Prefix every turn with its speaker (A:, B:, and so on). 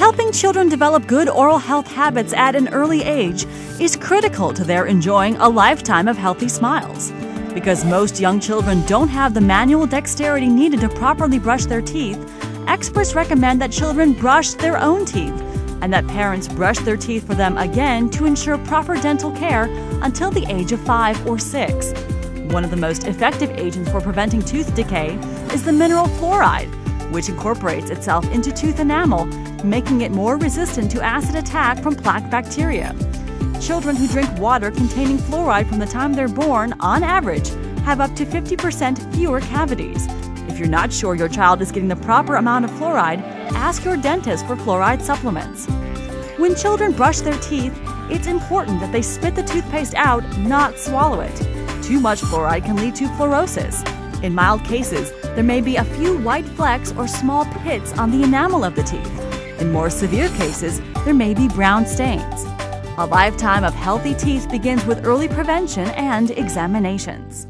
A: Helping children develop good oral health habits at an early age is critical to their enjoying a lifetime of healthy smiles. Because most young children don't have the manual dexterity needed to properly brush their teeth, experts recommend that children brush their own teeth and that parents brush their teeth for them again to ensure proper dental care until the age of 5 or 6. One of the most effective agents for preventing tooth decay is the mineral fluoride, which incorporates itself into tooth enamel, making it more resistant to acid attack from plaque bacteria. Children who drink water containing fluoride from the time they're born, on average, have up to 50% fewer cavities. If you're not sure your child is getting the proper amount of fluoride, ask your dentist for fluoride supplements. When children brush their teeth, it's important that they spit the toothpaste out, not swallow it. Too much fluoride can lead to fluorosis. In mild cases, there may be a few white flecks or small pits on the enamel of the teeth. In more severe cases, there may be brown stains. A lifetime of healthy teeth begins with early prevention and examinations.